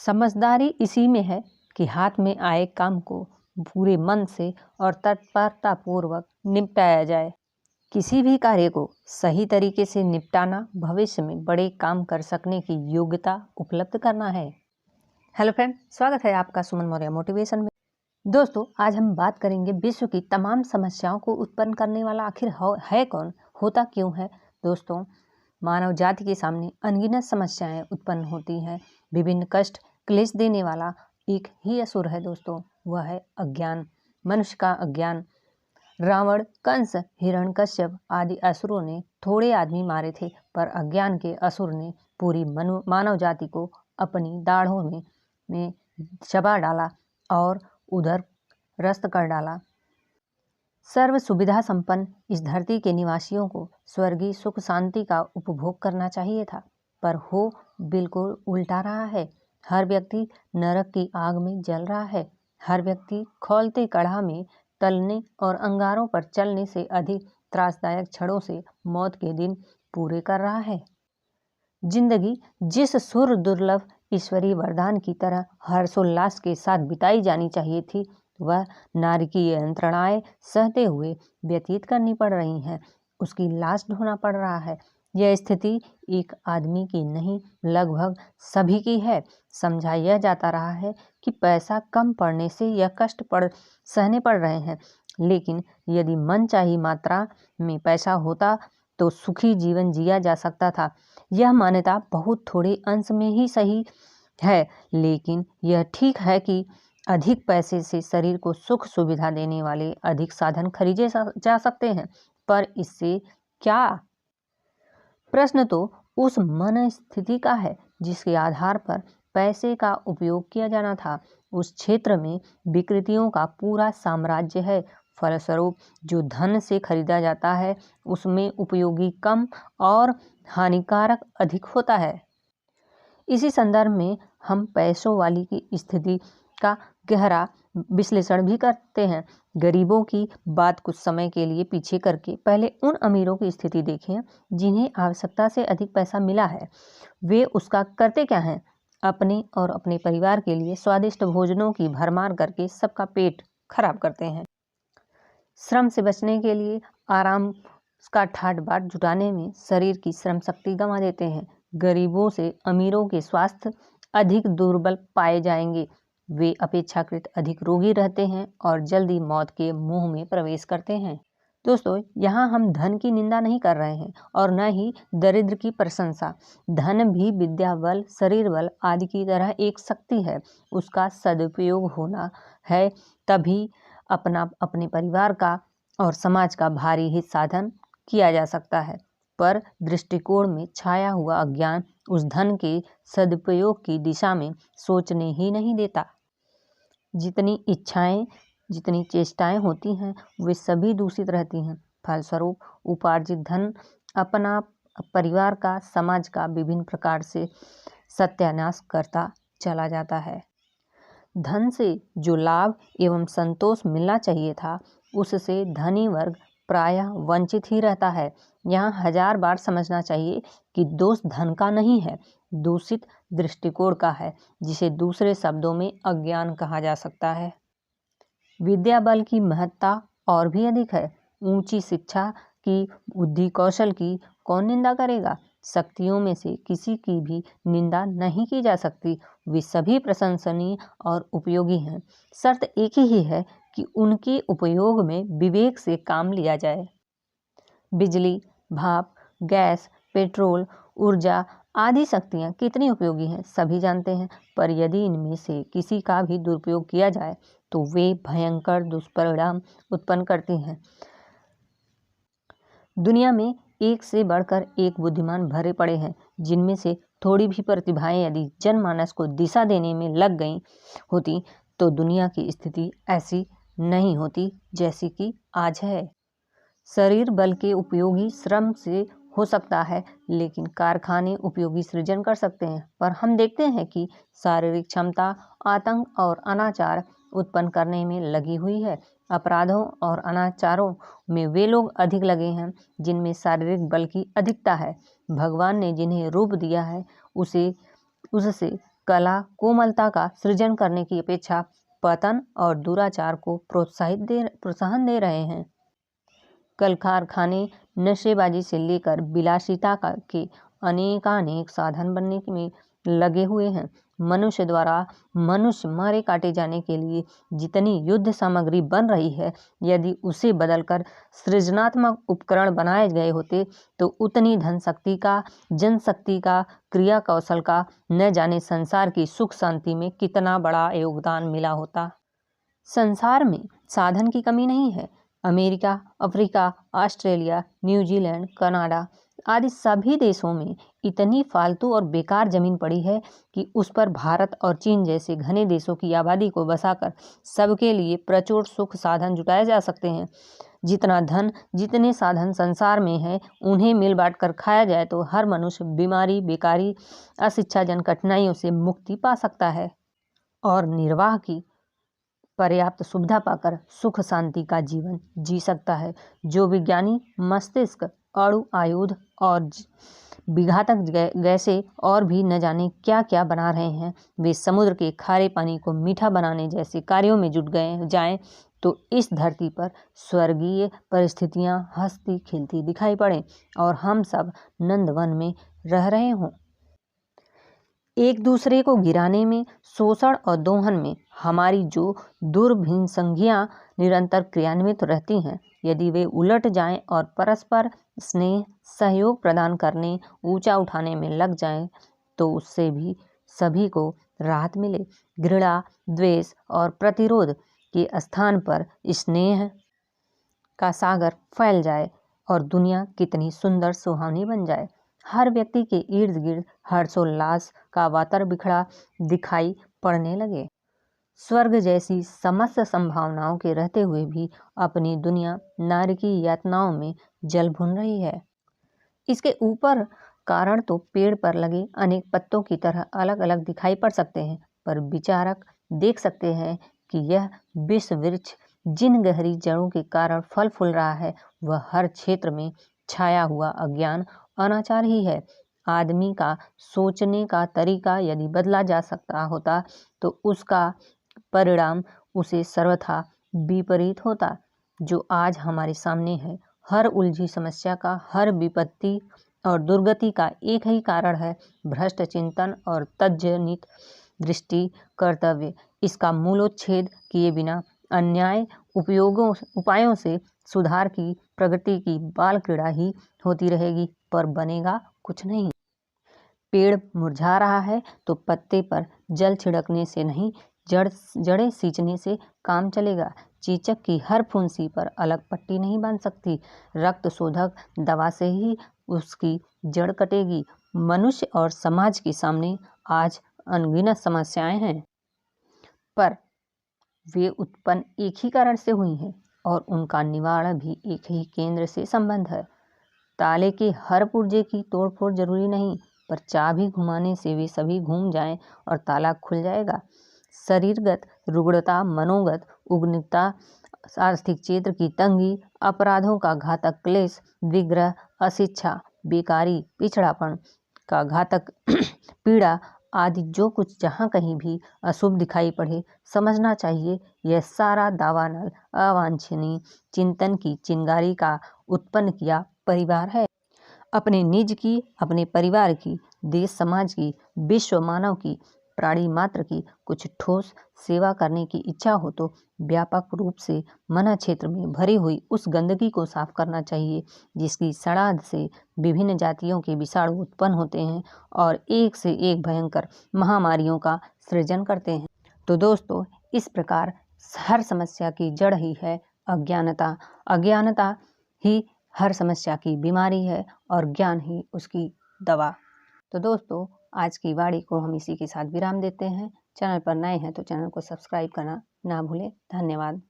समझदारी इसी में है कि हाथ में आए काम को पूरे मन से और तत्परतापूर्वक निपटाया जाए। किसी भी कार्य को सही तरीके से निपटाना भविष्य में बड़े काम कर सकने की योग्यता उपलब्ध करना है। हेलो फ्रेंड, स्वागत है आपका सुमन मौर्य मोटिवेशन में। दोस्तों, आज हम बात करेंगे विश्व की तमाम समस्याओं को उत्पन्न करने वाला आखिर है कौन, होता क्यों है। दोस्तों, मानव जाति के सामने अनगिनत समस्याएं उत्पन्न होती हैं। विभिन्न कष्ट क्लेश देने वाला एक ही असुर है दोस्तों, वह है अज्ञान। मनुष्य का अज्ञान। रावण, कंस, हिरण्यकश्यप आदि असुरों ने थोड़े आदमी मारे थे, पर अज्ञान के असुर ने पूरी मानव जाति को अपनी दाढ़ों में चबा डाला और उधर रस्त कर डाला। सर्व सुविधा संपन्न इस धरती के निवासियों को स्वर्गीय सुख शांति का उपभोग करना चाहिए था, पर हो बिल्कुल उल्टा रहा है। हर व्यक्ति नरक की आग में जल रहा है। हर व्यक्ति खौलते कड़ाह में तलने और अंगारों पर चलने से अधिक त्रासदायक क्षणों से मौत के दिन पूरे कर रहा है। जिंदगी जिस सुर दुर्लभ ईश्वरीय वरदान की तरह हर्षोल्लास के साथ बिताई जानी चाहिए थी, वह नारकीय यंत्रणाएं सहते हुए व्यतीत करनी पड़ रही हैं। उसकी लाश ढोना पड़ रहा है। यह स्थिति एक आदमी की नहीं, लगभग सभी की है। समझा यह जाता रहा है कि पैसा कम पड़ने से यह कष्ट सहने पड़ रहे हैं, लेकिन यदि मनचाही मात्रा में पैसा होता तो सुखी जीवन जिया जा सकता था। यह मान्यता बहुत थोड़े अंश में ही सही है, लेकिन यह ठीक है कि अधिक पैसे से शरीर को सुख सुविधा देने वाले अधिक साधन खरीदे जा सकते हैं, पर इससे क्या? प्रश्न तो उस मन स्थिति का है जिसके आधार पर पैसे का उपयोग किया जाना था। उस क्षेत्र में विकृतियों का पूरा साम्राज्य है। फलस्वरूप जो धन से खरीदा जाता है उसमें उपयोगी कम और हानिकारक अधिक होता है। इसी संदर्भ में हम पैसों वाली की स्थिति का गहरा विश्लेषण भी करते हैं। गरीबों की बात कुछ समय के लिए पीछे करके पहले उन अमीरों की स्थिति देखें जिन्हें आवश्यकता से अधिक पैसा मिला है। वे उसका करते क्या हैं? अपने और अपने परिवार के लिए स्वादिष्ट भोजनों की भरमार करके सबका पेट खराब करते हैं। श्रम से बचने के लिए आराम का ठाट बाट जुटाने में शरीर की श्रम शक्ति गंवा देते हैं। गरीबों से अमीरों के स्वास्थ्य अधिक दुर्बल पाए जाएंगे। वे अपेक्षाकृत अधिक रोगी रहते हैं और जल्दी मौत के मुंह में प्रवेश करते हैं। दोस्तों, यहाँ हम धन की निंदा नहीं कर रहे हैं और न ही दरिद्र की प्रशंसा। धन भी विद्या बल, शरीर बल आदि की तरह एक शक्ति है। उसका सदुपयोग होना है, तभी अपने परिवार का और समाज का भारी हित साधन किया जा सकता है। पर दृष्टिकोण में छाया हुआ अज्ञान उस धन के सदुपयोग की दिशा में सोचने ही नहीं देता। जितनी इच्छाएं, जितनी चेष्टाएं होती हैं, वे सभी दूषित रहती हैं। फलस्वरूप उपार्जित धन अपना, परिवार का, समाज का विभिन्न प्रकार से सत्यानाश करता चला जाता है। धन से जो लाभ एवं संतोष मिलना चाहिए था, उससे धनी वर्ग प्रायः वंचित ही रहता है। यहाँ 1000 बार समझना चाहिए कि दोष धन का नहीं है, दूषित दृष्टिकोण का है, जिसे दूसरे शब्दों में अज्ञान कहा जा सकता है। विद्या बल की महत्ता और भी अधिक है। ऊंची शिक्षा की, बुद्धि कौशल की कौन निंदा करेगा? शक्तियों में से किसी की भी निंदा नहीं की जा सकती। वे सभी प्रशंसनीय और उपयोगी हैं। शर्त एक ही है कि उनके उपयोग में विवेक से काम लिया जाए। बिजली, भाप, गैस, पेट्रोल, ऊर्जा आदि शक्तियाँ कितनी उपयोगी हैं सभी जानते हैं, पर यदि इनमें से किसी का भी दुरुपयोग किया जाए तो वे भयंकर दुष्परिणाम उत्पन्न करती हैं। दुनिया में एक से बढ़कर एक बुद्धिमान भरे पड़े हैं, जिनमें से थोड़ी भी प्रतिभाएं यदि जनमानस को दिशा देने में लग गई होती तो दुनिया की स्थिति ऐसी नहीं होती जैसी कि आज है। शरीर बल के उपयोगी श्रम से हो सकता है, लेकिन कारखाने उपयोगी सृजन कर सकते हैं। पर हम देखते हैं कि शारीरिक क्षमता आतंक और अनाचार उत्पन्न करने में लगी हुई है। अपराधों और अनाचारों में वे लोग अधिक लगे हैं जिनमें शारीरिक बल की अधिकता है। भगवान ने जिन्हें रूप दिया है उससे कला कोमलता का सृजन करने की अपेक्षा पतन और दुराचार को प्रोत्साहन दे रहे हैं। कल कारखाने नशेबाजी से लेकर विलासिता के अनेकानेक साधन बनने में लगे हुए हैं। मनुष्य द्वारा मनुष्य मारे काटे जाने के लिए जितनी युद्ध सामग्री बन रही है, यदि उसे बदलकर सृजनात्मक उपकरण बनाए गए होते तो उतनी धन शक्ति का, जनशक्ति का, क्रिया कौशल का न जाने संसार की सुख शांति में कितना बड़ा योगदान मिला होता। संसार में साधन की कमी नहीं है। America, Africa, Australia, New Zealand, Canada आदि सभी देशों में इतनी फालतू और बेकार जमीन पड़ी है कि उस पर भारत और चीन जैसे घने देशों की आबादी को बसाकर सबके लिए प्रचुर सुख साधन जुटाए जा सकते हैं। जितना धन, जितने साधन संसार में है, उन्हें मिल बांट कर खाया जाए तो हर मनुष्य बीमारी, बेकारी, अशिक्षाजन कठिनाइयों से मुक्ति पा सकता है और निर्वाह की पर्याप्त सुविधा पाकर सुख शांति का जीवन जी सकता है। जो विज्ञानी मस्तिष्क अणु आयुध और विघातक गैसें और भी न जाने क्या क्या बना रहे हैं, वे समुद्र के खारे पानी को मीठा बनाने जैसे कार्यों में जुट गए जाएं तो इस धरती पर स्वर्गीय परिस्थितियां हंसती खिलती दिखाई पड़ें और हम सब नंदवन में रह रहे हों। एक दूसरे को गिराने में, शोषण और दोहन में हमारी जो दुर्भिसंधियां निरंतर क्रियान्वित रहती हैं, यदि वे उलट जाएं और परस्पर स्नेह सहयोग प्रदान करने, ऊंचा उठाने में लग जाएं, तो उससे भी सभी को राहत मिले। घृणा, द्वेष और प्रतिरोध के स्थान पर स्नेह का सागर फैल जाए और दुनिया कितनी सुंदर सुहावनी बन जाए। हर व्यक्ति के इर्द गिर्द हर्षोल्लास का वातावरण बिखरा दिखाई पड़ने लगे। स्वर्ग जैसी समस्त संभावनाओं के रहते हुए भी अपनी दुनिया नारी की यातनाओं में जल भुन रही है। इसके ऊपर कारण तो पेड़ पर लगे अनेक पत्तों की तरह अलग अलग दिखाई पड़ सकते हैं, पर विचारक देख सकते हैं कि यह विश्व वृक्ष जिन गहरी जड़ों के कारण फल फूल रहा है, वह हर क्षेत्र में छाया हुआ अज्ञान, अनाचार ही है। आदमी का सोचने का तरीका यदि बदला जा सकता होता तो उसका परिणाम उसे सर्वथा विपरीत होता। जो आज हमारे सामने है, हर उलझी समस्या का, हर विपत्ति और दुर्गति का एक ही कारण है, भ्रष्ट चिंतन और तज्जनित दृष्टि कर्तव्य। इसका मूलोच्छेद किए बिना अन्याय उपायों से सुधार की, प्रगति की बाल क्रीड़ा ही होती रहेगी, पर बनेगा कुछ नहीं। पेड़ मुरझा रहा है तो पत्ते पर जल छिड़कने से नहीं, जड़ें सींचने से काम चलेगा। चीचक की हर फुंसी पर अलग पट्टी नहीं बांध सकती, रक्त शोधक दवा से ही उसकी जड़ कटेगी। मनुष्य और समाज के सामने आज अनगिनत समस्याएं हैं, पर वे उत्पन्न एक ही कारण से हुई हैं और उनका निवारण भी एक ही केंद्र से संबंध है। ताले के हर पुर्जे की तोड़फोड़ जरूरी नहीं, पर चाबी घुमाने से वे सभी घूम जाएं और ताला खुल जाएगा। शरीरगत रुग्णता, मनोगत उग्रता, आर्थिक क्षेत्र की तंगी, अपराधों का घातक क्लेश, विग्रह, अशिक्षा, बेकारी, पिछड़ापन का घातक पीड़ा आदि जो कुछ जहाँ कहीं भी अशुभ दिखाई पड़े, समझना चाहिए यह सारा दावानल अवांछनीय चिंतन की चिंगारी का उत्पन्न किया परिवार है। अपने निज की, अपने परिवार की, देश समाज की, विश्व मानव की, प्राणी मात्र की कुछ ठोस सेवा करने की इच्छा हो तो व्यापक रूप से मना क्षेत्र में भरी हुई उस गंदगी को साफ करना चाहिए जिसकी सड़ाध से विभिन्न जातियों के विषाणु उत्पन्न होते हैं और एक से एक भयंकर महामारियों का सृजन करते हैं। तो दोस्तों, इस प्रकार हर समस्या की जड़ ही है अज्ञानता। अज्ञानता ही हर समस्या की बीमारी है और ज्ञान ही उसकी दवा। तो दोस्तों, आज की वाणी को हम इसी के साथ विराम देते हैं। चैनल पर नए हैं तो चैनल को सब्सक्राइब करना ना भूलें। धन्यवाद।